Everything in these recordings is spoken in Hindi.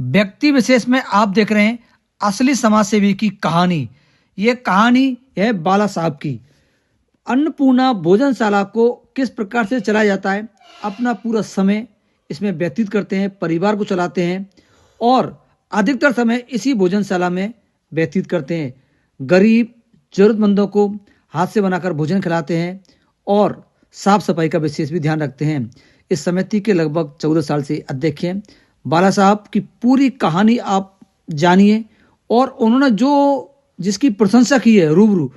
व्यक्ति विशेष में आप देख रहे हैं असली समाज सेवी की कहानी। ये कहानी है बाला साहब की। अन्नपूर्णा भोजनशाला को किस प्रकार से चलाया जाता है, अपना पूरा समय इसमें व्यतीत करते हैं, परिवार को चलाते हैं और अधिकतर समय इसी भोजनशाला में व्यतीत करते हैं। गरीब जरूरतमंदों को हाथ से बनाकर भोजन खिलाते हैं और साफ सफाई का विशेष भी ध्यान रखते हैं। इस समिति के लगभग 14 साल से अध्यक्ष हैं। बाला साहब की पूरी कहानी आप जानिए और उन्होंने जो जिसकी प्रशंसा की है रूबरू,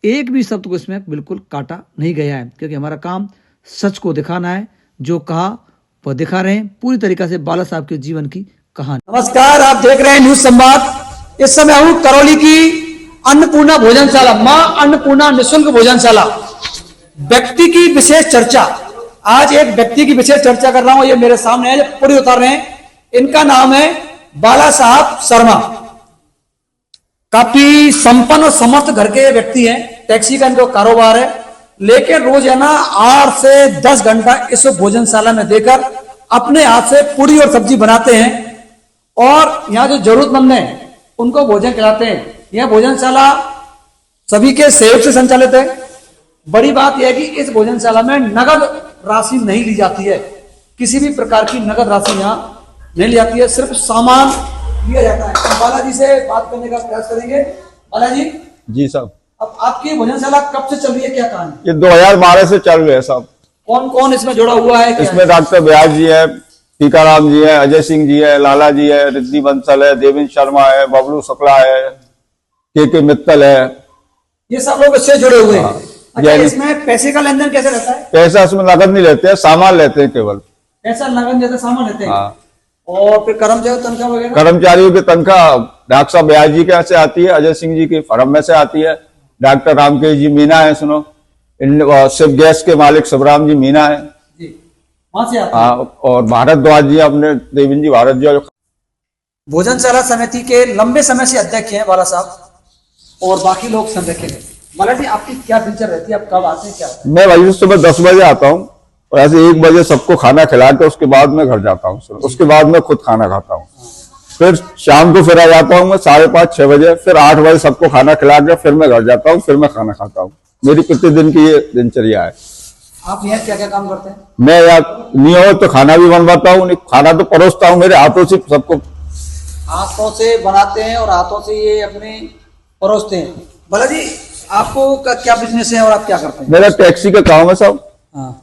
एक भी शब्द को इसमें बिल्कुल काटा नहीं गया है, क्योंकि हमारा काम सच को दिखाना है। जो कहा वह दिखा रहे हैं पूरी तरीका से बाला साहब के जीवन की कहानी। नमस्कार, आप देख रहे हैं न्यूज संवाद। इस समय हूं करौली की अन्नपूर्णा भोजनशाला, मां अन्नपूर्णा निःशुल्क भोजनशाला। व्यक्ति की विशेष चर्चा, आज एक व्यक्ति की विशेष चर्चा कर रहा हूं। ये मेरे सामने है, पूरी उतार रहे हैं। इनका नाम है बाला साहब शर्मा। काफी संपन्न और समर्थ घर के व्यक्ति हैं। टैक्सी का इनको कारोबार है, लेकिन रोजाना 8 से 10 घंटा इस भोजनशाला में देकर अपने हाथ से पूरी और सब्जी बनाते हैं और यहाँ जो जरूरतमंद हैं उनको भोजन खिलाते हैं। यह भोजनशाला सभी के सहयोग से संचालित है। बड़ी बात यह है कि इस भोजनशाला में नगद राशि नहीं ली जाती है। किसी भी प्रकार की नगद राशि यहाँ नहीं ली जाती है, सिर्फ सामान लिया जाता है। हम बालाजी से बात करने का प्रयास करेंगे। बालाजी जी साहब, अब आपकी भोजनशाला कब से चल रही है, क्या कहानी? ये 2012 से चल रहे हैं साहब। कौन कौन इसमें जुड़ा हुआ है? इसमें डॉक्टर व्यास जी है, टीकाराम जी है, अजय सिंह जी है, लाला जी है, रिद्धि बंसल है, देवेंद्र शर्मा है, बबलू शुक्ला है, के मित्तल है। ये सब लोग इससे जुड़े हुए हैं। अच्छा, इसमें पैसे का लेन देन कैसे रहता है? पैसा इसमें नगद नहीं लेते हैं, सामान लेते हैं केवल। पैसा नगद जैसे सामान लेते हैं। हाँ। और फिर कर्मचारी तनख्वाह वगैरह? कर्मचारियों की तनख्वाह डॉक्टर साहब व्यास जी के यहाँ से आती है, अजय सिंह जी की फर्म में से आती है, डॉक्टर रामकेश जी मीना है, सुनो शिव गैस के मालिक शिवराम जी मीना है जी, वहां से आती है। हाँ, और भारद्वाज जी अपने देवेंद्र जी भारद्वाज। भोजनशाला समिति के लंबे समय से अध्यक्ष हैं बाला साहब और बाकी लोग संरक्षक हैं। बाला जी, आपकी क्या दिनचर्या रहती है? आप कब आते हैं, क्या? मैं वही सुबह 10 बजे आता हूँ और ऐसे 1 बजे सबको खाना खिला के उसके बाद मैं घर जाता हूँ। उसके बाद मैं खुद खाना खाता हूँ। फिर शाम को फिर आ जाता हूँ मैं 5:30-6 बजे। फिर 8 बजे सबको खाना खिला के फिर मैं घर जाता हूँ, फिर मैं खाना खाता हूँ। मेरी प्रतिदिन की ये दिनचर्या है। आप यहाँ क्या क्या काम करते हैं? मैं यार नहीं हो तो खाना भी बनवाता हूँ, खाना तो परोसता हूँ, मेरे हाथों से सबको। हाथों से बनाते हैं और हाथों से ये अपने परोसते हैं। बाला जी, आपको क्या बिजनेस है और आप क्या करते हैं? मेरा टैक्सी का काम है साहब। हाँ।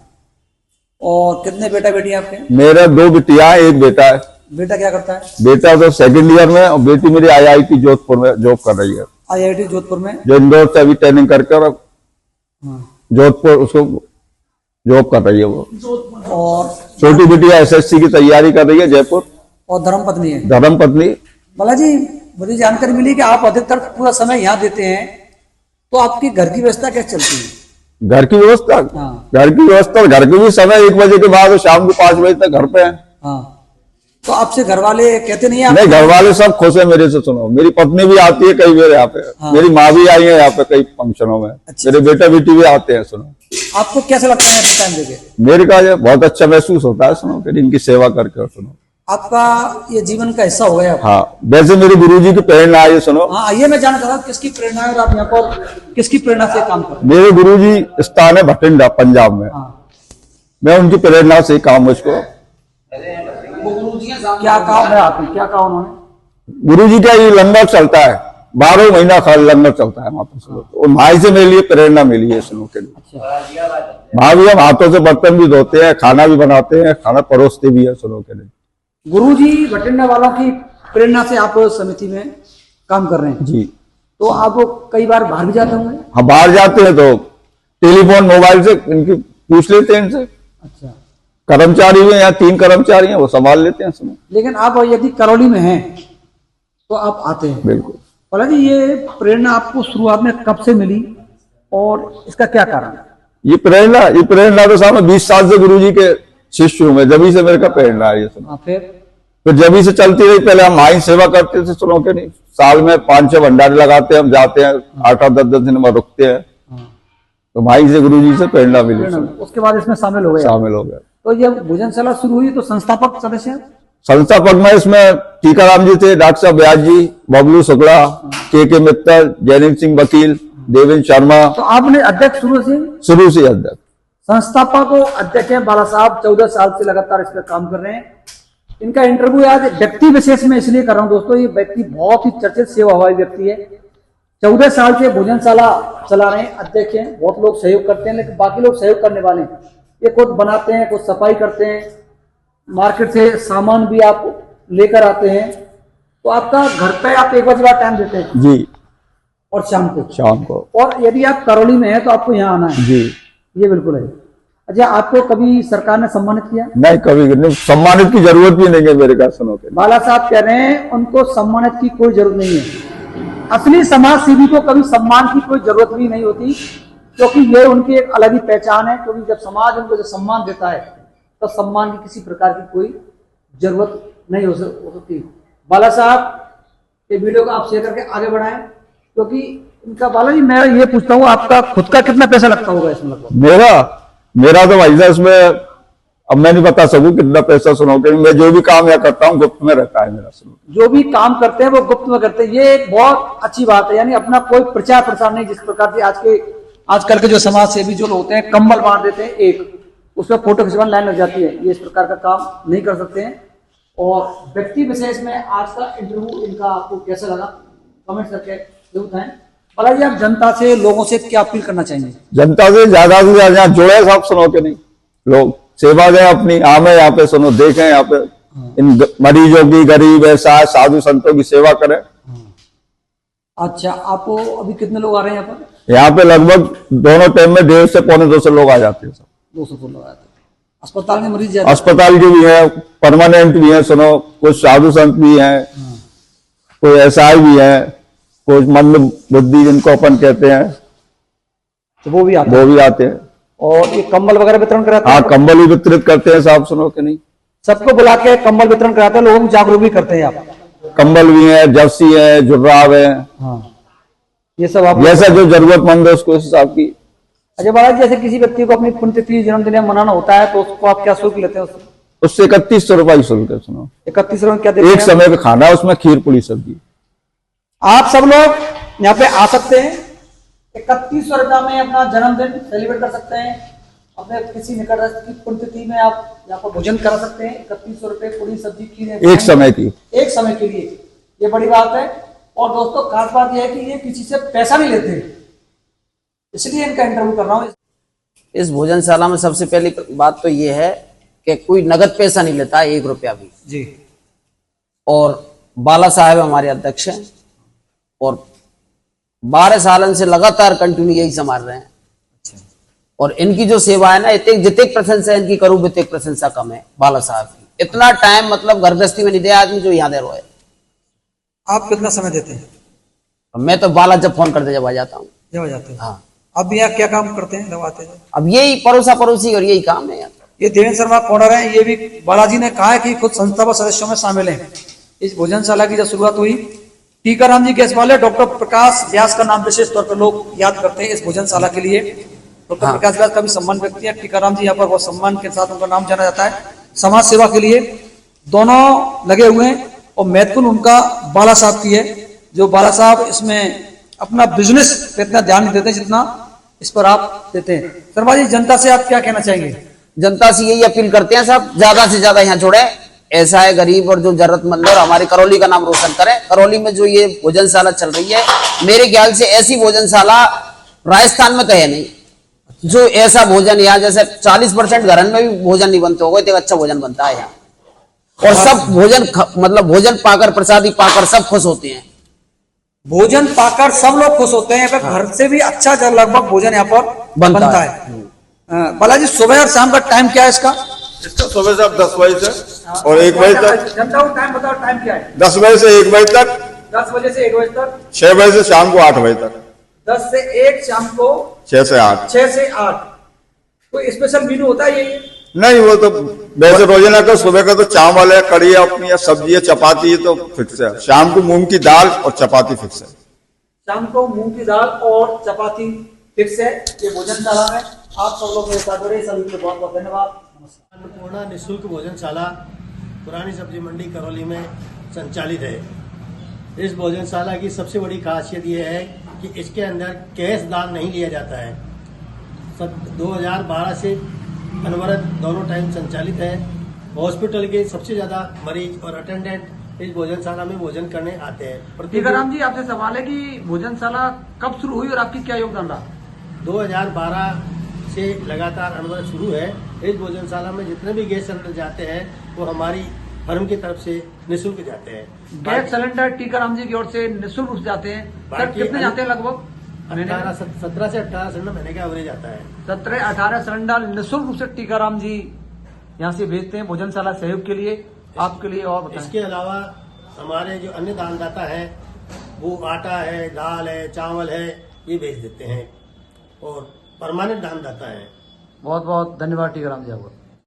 और कितने बेटा बेटी आपके? मेरा 2 बिटियां, 1 बेटा है। बेटा क्या करता है? बेटा तो 2nd ईयर में और बेटी मेरी IIT जोधपुर में जॉब कर रही है। IIT जोधपुर में? जो इंदौर से अभी ट्रेनिंग करके और जोधपुर उसको जॉब कर रही है वो। और छोटी बिटिया SSC की तैयारी कर रही है जयपुर। और धर्मपत्नी है? धर्मपत्नी। बाला जी, मुझे जानकारी मिली कि आप अधिकतर पूरा समय यहाँ देते हैं, तो आपकी घर की व्यवस्था कैसे चलती है? घर की व्यवस्था? हाँ। घर की व्यवस्था, घर की भी समय 1 बजे के बाद और शाम को 5 बजे तक घर पे है। हाँ। तो आपसे घर वाले कहते नहीं? नहीं, घर वाले सब खुश है मेरे से। सुनो, मेरी पत्नी भी आती है कई बार यहाँ पे। हाँ। मेरी माँ भी आई है यहाँ पे कई फंक्शनों में। अच्छा। मेरे बेटा बेटी भी आते हैं। सुनो, आपको कैसा लगता है टाइम देके? मेरे का ये बहुत अच्छा महसूस होता है। सुनो, फिर इनकी सेवा करके। सुनो, आपका ये जीवन का हिस्सा हो गया। हाँ, वैसे मेरे गुरुजी की प्रेरणा है। सुनो, हाँ, ये मैं जानना चाहता हूँ किसकी प्रेरणा है और आप यहाँ पर किसकी प्रेरणा से काम कर रहे हैं? मेरे गुरुजी स्थान है भटिंडा, पंजाब में। हाँ। मैं उनकी प्रेरणा से काम मुझको। क्या काम है आपने, क्या कहा उन्होंने? गुरुजी का ये लंगर चलता है, 12 महीना खाली लंगर चलता है वहां पर। और माई से मेरे लिए प्रेरणा मिली है सुनो के लिए। माँ भी हम हाथों से बर्तन भी धोते हैं, खाना भी बनाते हैं, खाना परोसते भी है सुनो के लिए। गुरुजी भटिंडा वालों की प्रेरणा से आप समिति में काम कर रहे हैं जी। तो आप कई बार बाहर भी जाते होंगे? हम बाहर जाते हैं तो टेलीफोन मोबाइल से इनकी पूछ लेते हैं इनसे। अच्छा। कर्मचारी हैं, यहाँ 3 कर्मचारी हैं, वो संभाल लेते हैं सुनो। लेकिन आप यदि करौली में हैं तो आप आते हैं? बिल्कुल। बाला जी, ये प्रेरणा आपको शुरुआत में कब से मिली और इसका क्या कारण? ये प्रेरणा तो सामने 20 साल से गुरुजी के शिष्य हूं मैं, जब से मेरे का प्रेरणा है ये सुनो। फिर जब से चलती रही। पहले हम माई सेवा करते थे सुनो के नहीं, साल में 5-6 भंडारे लगाते हैं, हम जाते हैं 8-10 दिन में रुकते हैं। तो माई से गुरुजी से प्रेरणा मिली। उसके बाद इसमें शामिल हो गए? शामिल हो गए। तो जब भोजनशाला शुरू हुई तो संस्थापक सदस्य? संस्थापक में इसमें टीकाराम जी थे, डॉक्टर साहब व्यास जी, बबलू शुक्ला, के मित्तल, जैनिम सिंह वकील, देवेंद्र शर्मा। तो आपने अध्यक्ष शुरू से अध्यक्ष, संस्थापक अध्यक्ष हैं बाला साहब, 14 साल से लगातार इस पर काम कर रहे हैं। इनका इंटरव्यू आज व्यक्ति विशेष में इसलिए कर रहा हूं दोस्तों, ये व्यक्ति बहुत ही चर्चित सेवाभावी व्यक्ति है। 14 साल से भोजनशाला चला रहे हैं, अध्यक्ष हैं। बहुत लोग सहयोग करते हैं, लेकिन बाकी लोग सहयोग करने वाले हैं। ये खुद बनाते हैं, खुद सफाई करते हैं, मार्केट से सामान भी आप लेकर आते हैं। तो आपका घर पे आप 1 बजे टाइम देते हैं जी, और शाम को। और यदि आप करौली में हैं तो आपको यहाँ आना है जी, ये बिल्कुल है। अच्छा, आपको कभी सरकार ने सम्मानित किया? नहीं, कभी नहीं, सम्मानित की जरूरत भी नहीं है मेरे ख्याल से। बाला साहब कह रहे हैं उनको सम्मानित की कोई जरूरत नहीं है। असली समाज सेवी को कभी सम्मान की कोई जरूरत भी नहीं होती, क्योंकि ये उनकी एक अलग ही पहचान है। क्योंकि जब समाज उनको जो सम्मान देता है तो सम्मान की किसी प्रकार की कोई जरूरत नहीं हो सकती। बाला साहब ये वीडियो को आप शेयर करके आगे बढ़ाएं, क्योंकि इनका बाला जी मैं ये पूछता हूँ, आपका खुद का कितना पैसा लगता होगा इसमें? लगभग मेरा तो भाई साहब इसमें अब मैं नहीं बता सकूं कितना पैसा सुनो, क्योंकि मैं जो भी काम यहाँ करता हूँ गुप्त में रहता है मेरा। सुनो, जो भी काम करते हैं वो गुप्त में करते हैं, ये एक बहुत अच्छी बात है। यानी अपना कोई प्रचार प्रसार नहीं। जिस प्रकार से आजकल के जो समाज सेवी जो होते हैं, कंबल बांट देते हैं, एक उसमें फोटो खिंचवाने लाइन लग जाती है, ये इस प्रकार का काम नहीं कर सकते हैं। और व्यक्ति विशेष में आज का इंटरव्यू इनका आपको कैसा लगा कमेंट करके जरूर बताएं। बाला जी, आप जनता से, लोगों से क्या अपील करना चाहेंगे? जनता से ज्यादा जुड़े सब, सुनो के नहीं, लोग सेवा दें अपनी, आमे यहाँ पे, सुनो, देखें यहाँ पे इन मरीजों की, गरीब ऐसा साधु संतों की सेवा करें। अच्छा, आपको अभी कितने लोग आ रहे हैं यहाँ पर? यहाँ पे लगभग दोनों टाइम में 150 से पौने 200 लोग आ जाते हैं। 200 लोग आते हैं। अस्पताल में मरीज जाते हैं? अस्पताल के भी हैं, परमानेंट भी हैं, सुनो, कुछ साधु संत भी हैं, कोई एसआई भी है, कुछ मंद बुद्धि जिनको अपन कहते हैं, तो वो भी आते हैं। और ये कंबल वगैरह वितरण कराते हैं? हाँ, कंबल भी वितरित करते हैं साहब, सुनो के नहीं, सबको बुला के कंबल वितरण कराते हैं, लोगों को जागरूक भी करते हैं आप? कंबल भी है, जर्सी है, जुर्राब है, हाँ, ये सब आप जैसा जो जरूरतमंद है उसको हिसाब की। अच्छा बाला जी, जैसे किसी व्यक्ति को अपनी पुण्यतिथि जन्मदिन मनाना होता है तो उसको आप क्या शुल्क लेते हैं? उससे 3100 रुपये शुल्क है। सुनो, 31 रुपये क्या देते हैं? एक समय का खाना, उसमें खीर पूरी सब्जी। आप सब लोग यहाँ पे आ सकते हैं, 3100 रुपया में अपना जन्मदिन सेलिब्रेट कर सकते हैं। अपने किसी निकटस्थ की पुण्यतिथि में आप यहाँ पर भोजन करा सकते हैं। 3100 रुपये पूरी सब्जी खीर एक समय के लिए, ये बड़ी बात है। और दोस्तों खास बात यह है कि ये किसी से पैसा नहीं लेते, इसलिए इनका इंटरव्यू कर रहा हूँ। इस भोजनशाला में सबसे पहली बात तो ये है कि कोई नगद पैसा नहीं लेता है, 1 रुपया भी जी। और बाला साहब हमारे अध्यक्ष हैं और 12 सालन से लगातार कंटिन्यू यही संभाल रहे हैं। और इनकी जो सेवा है ना, जितनी प्रशंसा इनकी करूं बितने प्रशंसा कम है बाला साहब की। इतना टाइम मतलब घर गृहस्थी में नहीं दिया आदमी जो यहाँ दे रहा है। आप कितना समय देते हैं? मैं तो बाला जब फोन करते जब आ जाता हूँ। जब आ जाते हैं? हाँ। अब यहाँ क्या काम करते हैं जब आते हैं? अब यही पड़ोसा पड़ोसी और यही काम है यहाँ। ये देवेंद्र शर्मा कॉर्नर है, ये भी बालाजी ने कहा है कि खुद संस्था व सदस्यों में शामिल हैं। इस भोजनशाला की जब शुरुआत हुई, टीकाराम जी गैस वाले डॉक्टर प्रकाश व्यास का नाम विशेष तौर पर लोग याद करते हैं इस भोजनशाला के लिए। डॉक्टर प्रकाश व्यास का भी सम्मान व्यक्ति है। टीकाराम जी यहाँ पर बहुत सम्मान के साथ उनका नाम जाना जाता है। समाज सेवा के लिए दोनों लगे हुए हैं और महत्वपूर्ण उनका बाला साहब की है, जो बाला साहब इसमें अपना बिजनेस पे इतना ध्यान नहीं देते जितना इस पर आप देते हैं। शर्मा जी, जनता से आप क्या कहना चाहेंगे? जनता से यही अपील करते हैं साहब, ज्यादा से ज्यादा यहाँ जुड़े, ऐसा है गरीब और जो जरूरतमंद है, और हमारे करौली का नाम रोशन करें। करौली में जो ये भोजनशाला चल रही है, मेरे ख्याल से ऐसी भोजनशाला राजस्थान में तो है नहीं, जो ऐसा भोजन यहाँ जैसे 40% घरन में भी भोजन नहीं बनते होगा, इतना अच्छा भोजन बनता है यहाँ। और सब भोजन मतलब भोजन पाकर, प्रसादी पाकर सब खुश होते हैं। भोजन पाकर सब लोग खुश होते हैं। घर से भी अच्छा लगभग भोजन यहाँ पर बनता है। बालाजी, सुबह और शाम का टाइम क्या है इसका? सुबह से 10 बजे से और 1 बजे तक। जनता को टाइम बताओ, टाइम क्या है? 10 बजे से 1 बजे तक, 10 बजे से 1 बजे तक, 6 बजे से शाम को 8 बजे तक, 10 से 1 शाम को 6 से 8। 6 से 8 कोई स्पेशल मेनू होता है ये? नहीं, वो तो वैसे रोजाना का सुबह का तो चावल है, कड़ी है अपनी, सब्जी है, चपाती है तो फिक्स है। शाम को मूंग की दाल और चपाती फिक्स है। शाम को मूंग की दाल और चपाती फिक्स है। ये भोजनशाला में आप सब लोग मेरे साथ हो रहे, सभी को बहुत बहुत धन्यवाद। अन्नपूर्णा निःशुल्क भोजनशाला पुरानी सब्जी मंडी करौली में संचालित है। इस भोजनशाला की सबसे बड़ी खासियत यह है कि इसके अंदर कैश दान नहीं लिया जाता है। 2012 से अनवरत दोनों टाइम संचालित है। हॉस्पिटल के सबसे ज्यादा मरीज और अटेंडेंट इस भोजनशाला में भोजन करने आते हैं। टीकाराम जी, आपसे सवाल है कि भोजनशाला कब शुरू हुई और आपकी क्या योगदान रहा? 2012 से लगातार अनवरत शुरू है। इस भोजनशाला में जितने भी गैस सिलेंडर जाते हैं वो हमारी फर्म की तरफ से निःशुल्क जाते हैं। गैस सिलेंडर टीकाराम जी की ओर से निःशुल्क रूप से जाते हैं। सर, कितने जाते हैं लगभग? 17 से 18 सिलेंडर महीने का एवरेज आता है। 17-18 सिलेंडर निःशुल्क रूप से टीकाराम जी यहाँ से भेजते हैं भोजनशाला सहयोग के लिए, आपके लिए। और बताएं। इसके अलावा हमारे जो अन्य दानदाता हैं वो आटा है, दाल है, चावल है, ये भेज देते हैं और परमानेंट दानदाता हैं। बहुत बहुत धन्यवाद टीकाराम जी आपको।